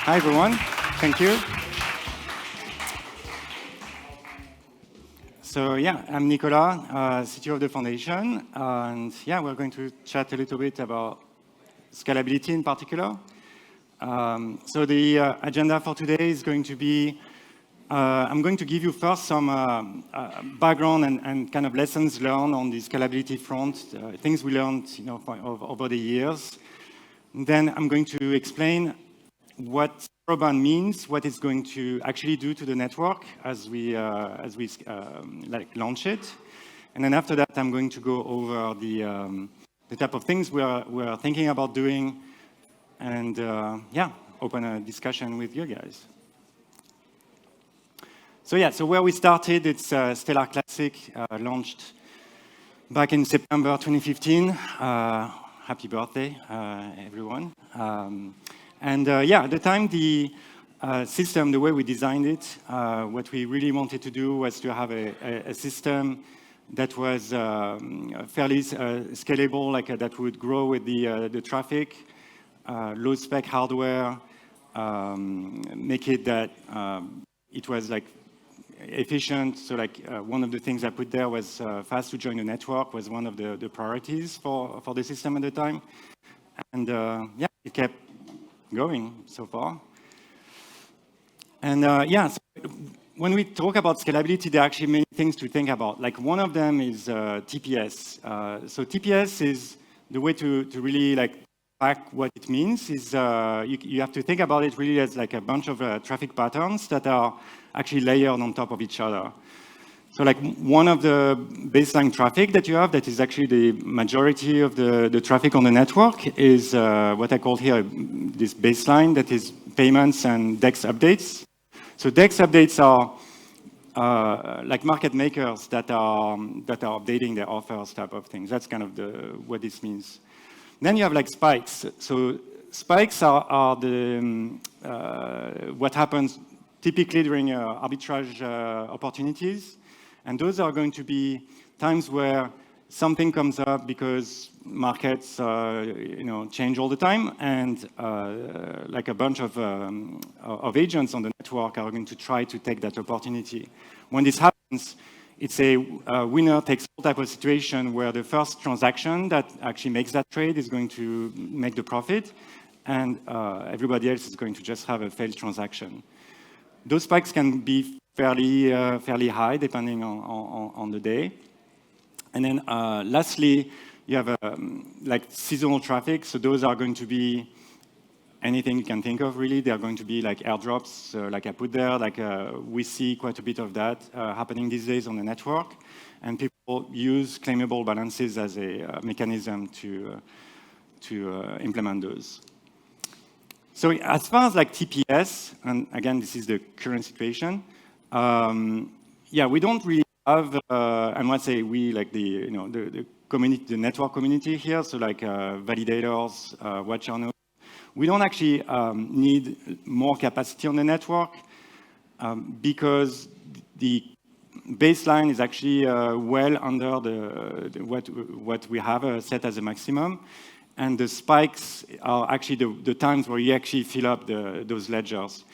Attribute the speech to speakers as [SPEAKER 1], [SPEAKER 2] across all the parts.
[SPEAKER 1] Hi, everyone. Thank you. So, yeah, I'm Nicolas, CTO of the foundation. And, yeah, we're going to chat a little bit about scalability in particular. So the agenda for today is going to be, I'm going to give you first some background and kind of lessons learned on the scalability front, things we learned over the years. And then I'm going to explain what Soroban means, what it's going to actually do to the network as we launch it. And then after that, I'm going to go over the type of things we're thinking about doing and, yeah, open a discussion with you guys. So, yeah, so where we started, it's Stellar Classic, launched back in September 2015. Happy birthday, everyone. Yeah, at the time, the system, the way we designed it, what we really wanted to do was to have a system that was fairly scalable, like that would grow with the traffic, low-spec hardware, make it that it was like efficient. So like one of the things I put there was fast to join the network was one of the priorities for the system at the time. And yeah, it kept going so far. And yeah, so when we talk about scalability, there are actually many things to think about. Like one of them is TPS. So TPS is the way to really like track what it means is you have to think about it really as like a bunch of traffic patterns that are actually layered on top of each other. So like one of the baseline traffic that you have that is actually the majority of the traffic on the network is what I call here this baseline that is payments and DEX updates. So DEX updates are like market makers that are updating their offers type of things. That's kind of what this means. Then you have like spikes. So spikes are the what happens typically during arbitrage opportunities. And those are going to be times where something comes up because markets change all the time, and like a bunch of agents on the network are going to try to take that opportunity. When this happens, it's a winner takes all type of situation where the first transaction that actually makes that trade is going to make the profit, and everybody else is going to just have a failed transaction. Those spikes can be fairly high depending on the day. And then lastly, you have like seasonal traffic. So those are going to be anything you can think of, really. They are going to be like airdrops, like I put there. Like we see quite a bit of that happening these days on the network. And people use claimable balances as a mechanism to implement those. So as far as like TPS, and again, this is the current situation, yeah, we don't really have, I must say we, like the community, the network community here, so like validators, watcher nodes, we don't actually need more capacity on the network because the baseline is actually well under what we have set as a maximum. And the spikes are actually the times where you actually fill up those ledgers.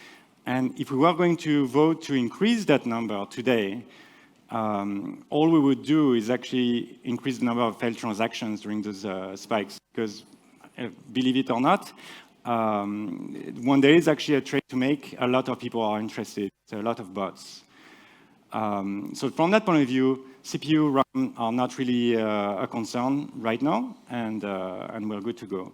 [SPEAKER 1] And if we were going to vote to increase that number today, all we would do is actually increase the number of failed transactions during those spikes. Because, believe it or not, when there is actually a trade to make, a lot of people are interested. So a lot of bots. So from that point of view, CPU RAM are not really a concern right now, and we're good to go.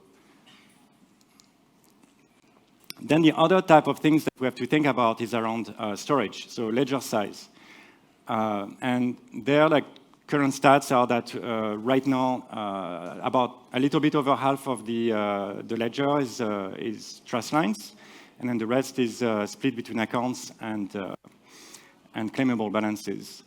[SPEAKER 1] Then the other type of things that we have to think about is around storage, so ledger size. And there, like current stats are that right now, about a little bit over half of the ledger is trust lines, and then the rest is split between accounts and claimable balances.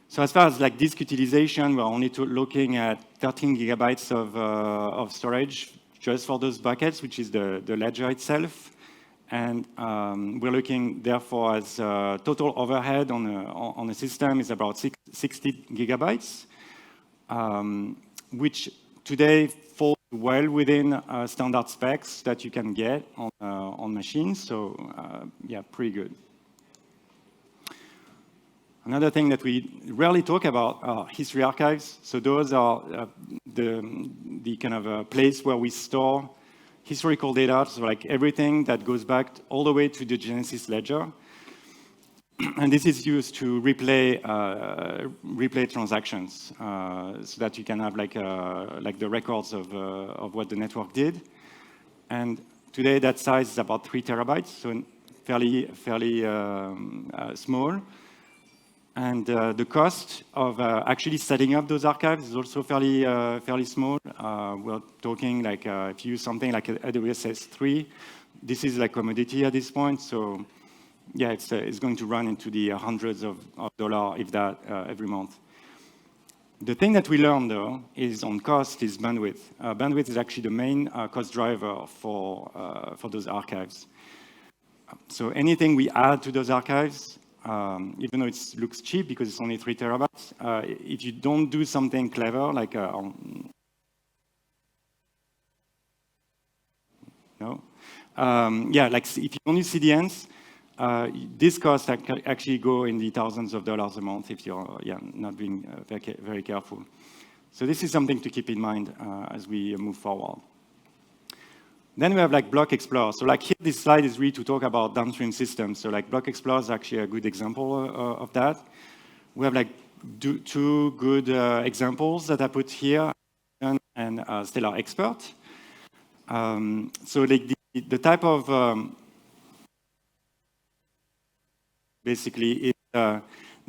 [SPEAKER 1] So as far as like disk utilization, we're only looking at 13 gigabytes of storage just for those buckets, which is the ledger itself. And we're looking, therefore, as total overhead on a system is about 60 gigabytes, which today falls well within standard specs that you can get on on machines. So yeah, pretty good. Another thing that we rarely talk about are history archives. So those are the kind of place where we store historical data, so like everything that goes back all the way to the Genesis ledger. And this is used to replay transactions, so that you can have like the records of what the network did. And today that size is about 3 terabytes, so fairly small. And the cost of actually setting up those archives is also fairly small. We're talking like if you use something like AWS S3, this is like commodity at this point. So yeah, it's going to run into the hundreds of dollars, if that, every month. The thing that we learned, though, is on cost is bandwidth. Bandwidth is actually the main cost driver for those archives. So anything we add to those archives, even though it looks cheap because it's only 3 terabytes, if you don't do something clever, like yeah, like if you don't use CDNs, these costs actually go in the thousands of dollars a month if you're not being very careful. So this is something to keep in mind as we move forward. Then we have like Block Explorer. So like here, this slide is really to talk about downstream systems. So like Block Explorer is actually a good example of that. We have like two good examples that I put here, and Stellar Expert. So like the type of basically is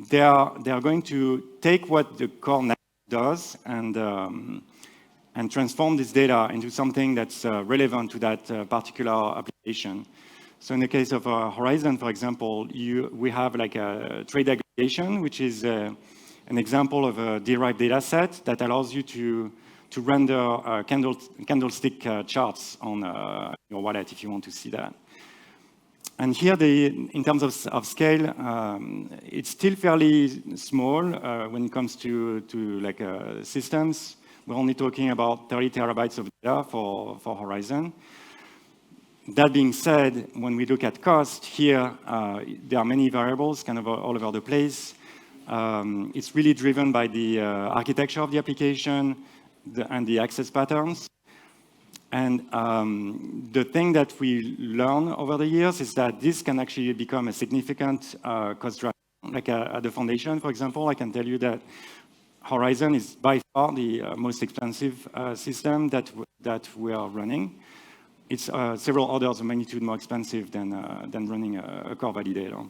[SPEAKER 1] they are going to take what the core network does and transform this data into something that's relevant to that particular application. So in the case of Horizon, for example, we have like a trade aggregation, which is an example of a derived data set that allows you to render candlestick charts on your wallet if you want to see that. And here, in terms of scale, it's still fairly small when it comes to like systems. We're only talking about 30 terabytes of data for Horizon. That being said, when we look at cost, here there are many variables kind of all over the place. It's really driven by the architecture of the application and the access patterns. And the thing that we learn over the years is that this can actually become a significant cost driver. Like at the foundation, for example, I can tell you that Horizon is by far the most expensive system that we are running. It's several orders of magnitude more expensive than running a core validator.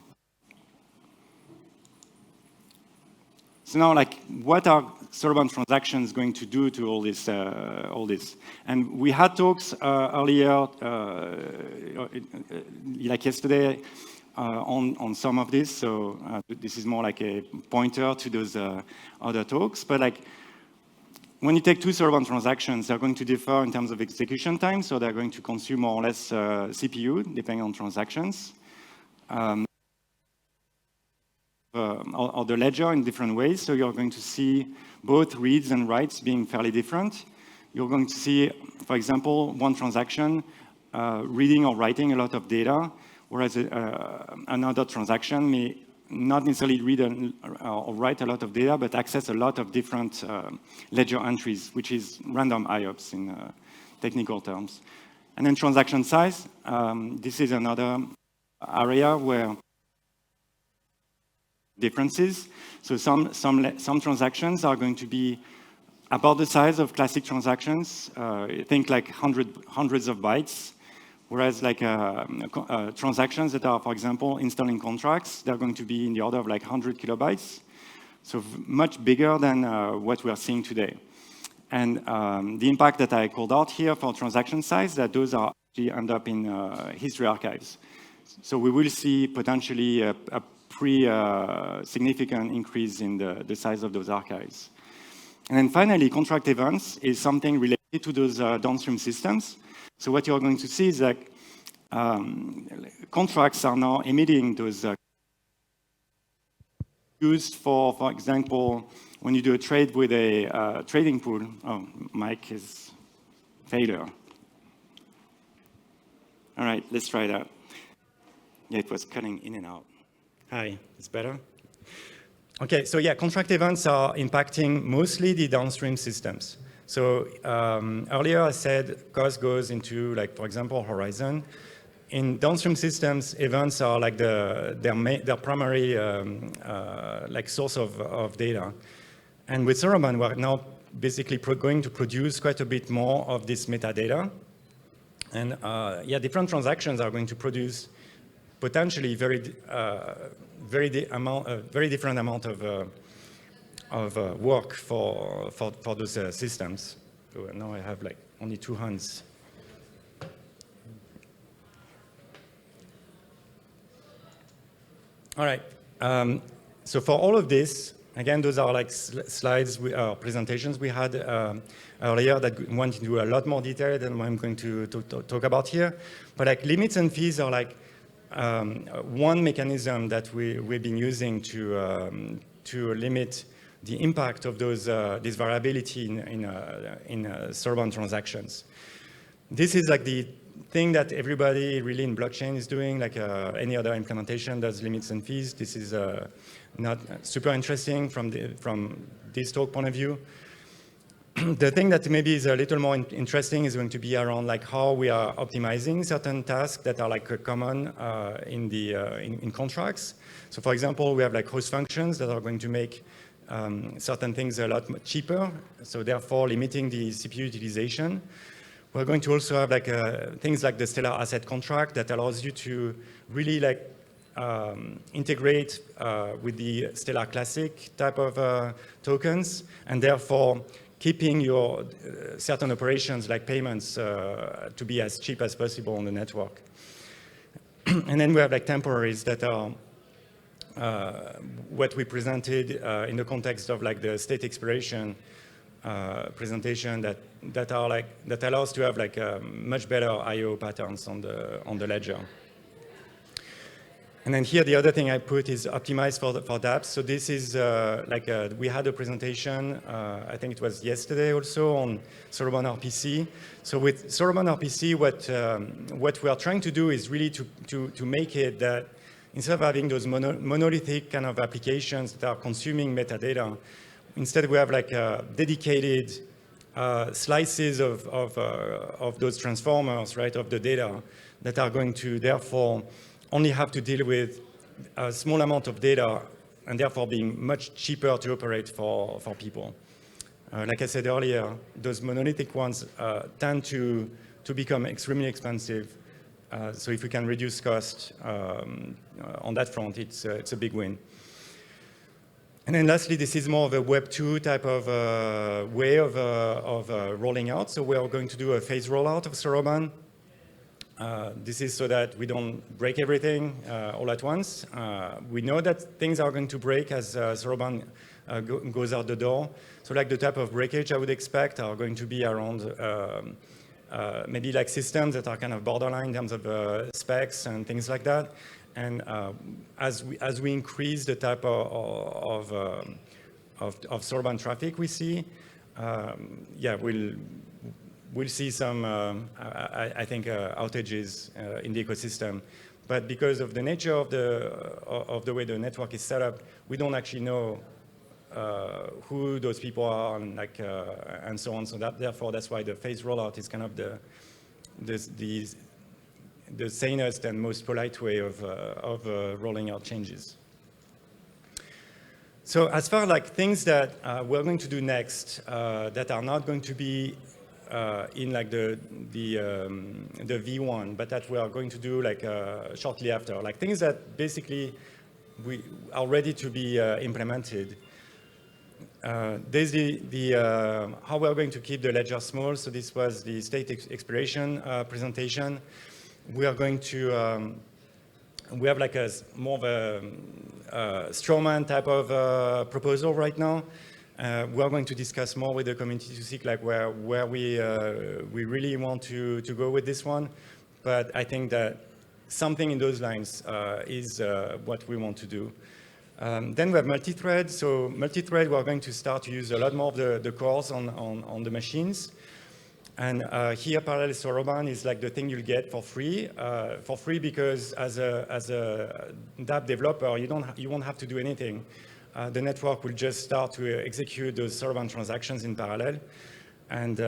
[SPEAKER 1] So now, like, what are Soroban transactions going to do to all this? And we had talks earlier, like yesterday, on some of this. So this is more like a pointer to those other talks. But like, when you take two Soroban transactions, they're going to differ in terms of execution time. So they're going to consume more or less CPU, depending on transactions. Or the ledger in different ways. So you're going to see both reads and writes being fairly different. You're going to see, for example, one transaction reading or writing a lot of data, whereas another transaction may not necessarily read or write a lot of data, but access a lot of different ledger entries, which is random IOPS in technical terms. And then transaction size. This is another area where differences. So some transactions are going to be about the size of classic transactions. Think like hundreds of bytes. Whereas like transactions that are, for example, installing contracts, they're going to be in the order of like 100 kilobytes. So much bigger than what we are seeing today. And the impact that I called out here for transaction size, that those are actually end up in history archives. So we will see potentially a pretty significant increase in the size of those archives. And then finally, contract events is something related to those downstream systems. So what you're going to see is that contracts are now emitting those used for example, when you do a trade with a trading pool. Oh, Mike is failure. All right, let's try that. Yeah, it was cutting in and out. Hi, it's better? Okay, so yeah, contract events are impacting mostly the downstream systems. So earlier I said cost goes into, like, for example, Horizon. In downstream systems, events are like their primary like source of data. And with Soroban, we're now basically going to produce quite a bit more of this metadata. And yeah, different transactions are going to produce potentially very different amount of work for those systems. So now I have like only 2 hands. All right. So for all of this, again, those are like slides, presentations we had earlier that went into a lot more detail than what I'm going to talk about here. But like limits and fees are like one mechanism that we've been using to limit the impact of those this variability in Soroban transactions. This is like the thing that everybody really in blockchain is doing, like any other implementation does limits and fees. This is not super interesting from this talk point of view. The thing that maybe is a little more interesting is going to be around like how we are optimizing certain tasks that are like common in contracts. So for example, we have like host functions that are going to make certain things a lot cheaper, so therefore limiting the CPU utilization. We're going to also have like things like the Stellar Asset Contract that allows you to really like integrate with the Stellar Classic type of tokens, and therefore keeping your certain operations like payments to be as cheap as possible on the network. And then we have like temporaries that are what we presented in the context of like the state expiration presentation that allows to have like much better I/O patterns on the ledger. And then here the other thing I put is optimized for dApps. So this is we had a presentation, I think it was yesterday also, on Soroban RPC. So with Soroban RPC, what we are trying to do is really to make it that instead of having those monolithic kind of applications that are consuming metadata, instead we have like dedicated slices of those transformers, right, of the data that are going to therefore only have to deal with a small amount of data and therefore being much cheaper to operate for people. Like I said earlier, those monolithic ones tend to become extremely expensive. So if we can reduce cost on that front, it's a big win. And then lastly, this is more of a Web 2 type of way of rolling out. So we are going to do a phase rollout of Soroban. This is so that we don't break everything all at once. We know that things are going to break as Soroban goes out the door. So like the type of breakage I would expect are going to be around maybe like systems that are kind of borderline in terms of specs and things like that. And as we increase the type of Soroban traffic we see, yeah, we'll see some, I think, outages in the ecosystem. But because of the nature of the way the network is set up, we don't actually know who those people are and so on. So therefore, that's why the phase rollout is kind of the sanest and most polite way of rolling out changes. So as far like things that we're going to do next that are not going to be in like the V1, but that we are going to do like shortly after, like things that basically we are ready to be implemented. There's how we're going to keep the ledger small. So this was the state expiration presentation. We are going to, we have like a more of a strawman type of proposal right now. We are going to discuss more with the community to see like where we really want to go with this one. But I think that something in those lines is what we want to do. Then we have multi-thread. So multi-thread, we're going to start to use a lot more of the cores on the machines. And here, parallel Soroban is like the thing you'll get for free because as a dApp developer, you won't have to do anything. The network will just start to execute those Soroban transactions in parallel. And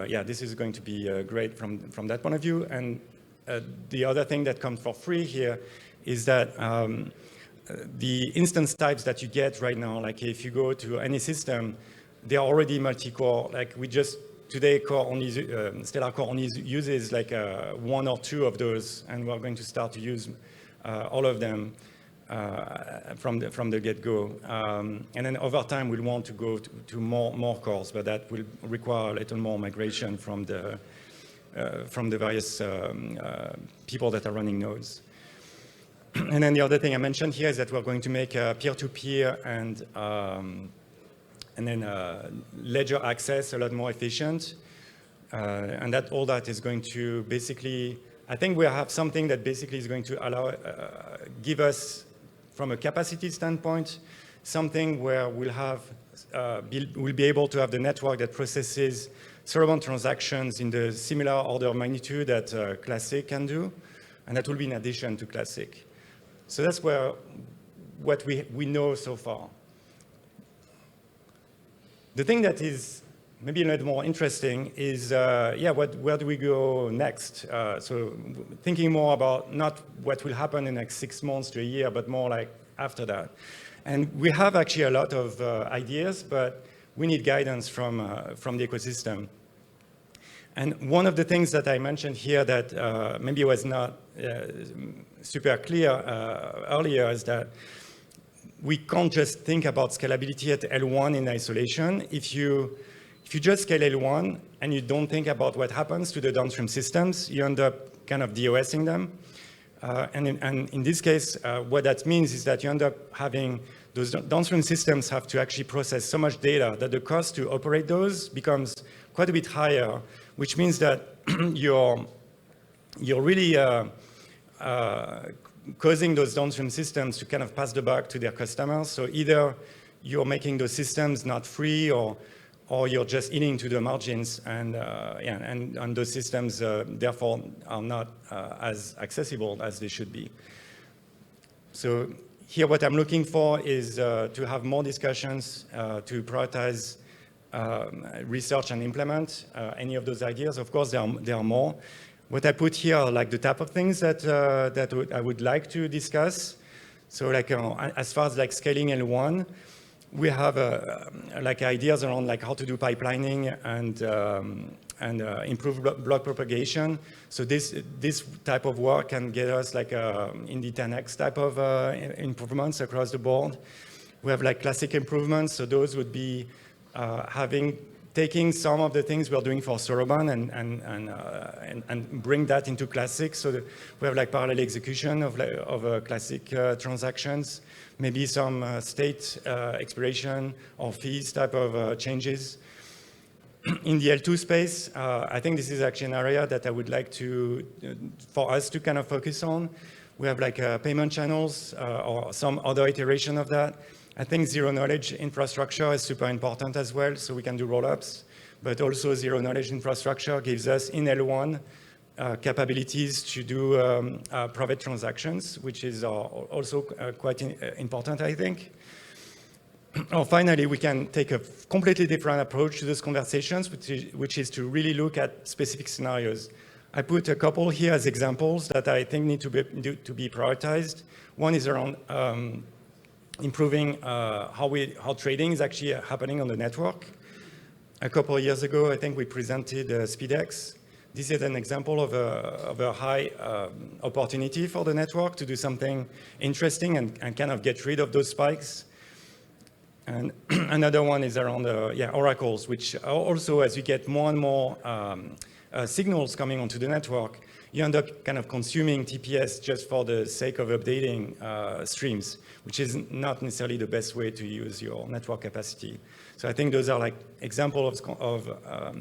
[SPEAKER 1] yeah, this is going to be great from that point of view. And the other thing that comes for free here is that the instance types that you get right now, like if you go to any system, they are already multi-core. Like we just today, Stellar Core only uses like one or two of those, and we're going to start to use all of them from the get-go. And then over time, we'll want to go to more cores, but that will require a little more migration from the various people that are running nodes. And then the other thing I mentioned here is that we're going to make peer-to-peer and then ledger access a lot more efficient. And that all that is going to basically, I think we have something that basically is going to allow, give us, from a capacity standpoint, something where we'll be able to have the network that processes Soroban transactions in the similar order of magnitude that Classic can do, and that will be in addition to Classic. So that's what we know so far. The thing that is maybe a little more interesting is, where do we go next? So thinking more about not what will happen in the next 6 months to a year, but more like after that. And we have actually a lot of ideas, but we need guidance from the ecosystem. And one of the things that I mentioned here that maybe was not super clear earlier is that we can't just think about scalability at L1 in isolation. If you just scale L1 and you don't think about what happens to the downstream systems, you end up kind of DOSing them. And in this case, what that means is that you end up having those downstream systems have to actually process so much data that the cost to operate those becomes quite a bit higher, which means that you're really causing those downstream systems to kind of pass the buck to their customers. So either you're making those systems not free, or you're just eating to the margins, and those systems therefore are not as accessible as they should be. So here, what I'm looking for is to have more discussions to prioritize research and implement any of those ideas. Of course, there are more. What I put here are like the type of things that I would like to discuss. So like as far as like scaling L1, we have like ideas around like how to do pipelining and improve block propagation. So this type of work can get us like in the 10x type of improvements across the board. We have like classic improvements. So those would be taking some of the things we're doing for Soroban and bring that into Classic. So we have like parallel execution of Classic transactions, maybe some state expiration or fees type of changes. In the L2 space, I think this is actually an area that I would like for us to kind of focus on. We have like payment channels or some other iteration of that. I think zero-knowledge infrastructure is super important as well, so we can do roll-ups. But also zero-knowledge infrastructure gives us in L1 capabilities to do private transactions, which is also quite important, I think. Or finally, we can take a completely different approach to those conversations, which is to really look at specific scenarios. I put a couple here as examples that I think need to be prioritized. One is around improving how trading is actually happening on the network. A couple of years ago, I think we presented SpeedX. This is an example of a high opportunity for the network to do something interesting and kind of get rid of those spikes. And another one is around oracles, which also, as you get more and more signals coming onto the network, you end up kind of consuming TPS just for the sake of updating streams, which is not necessarily the best way to use your network capacity. So I think those are like examples of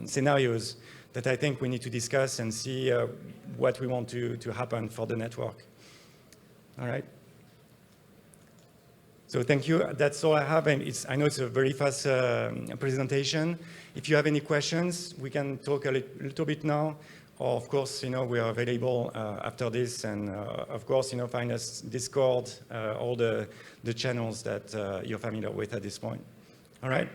[SPEAKER 1] scenarios that I think we need to discuss and see what we want to happen for the network. All right. So thank you. That's all I have. And I know it's a very fast presentation. If you have any questions, we can talk a little bit now. Or of course, we are available after this. And of course, find us Discord, all the channels that you're familiar with at this point. All right.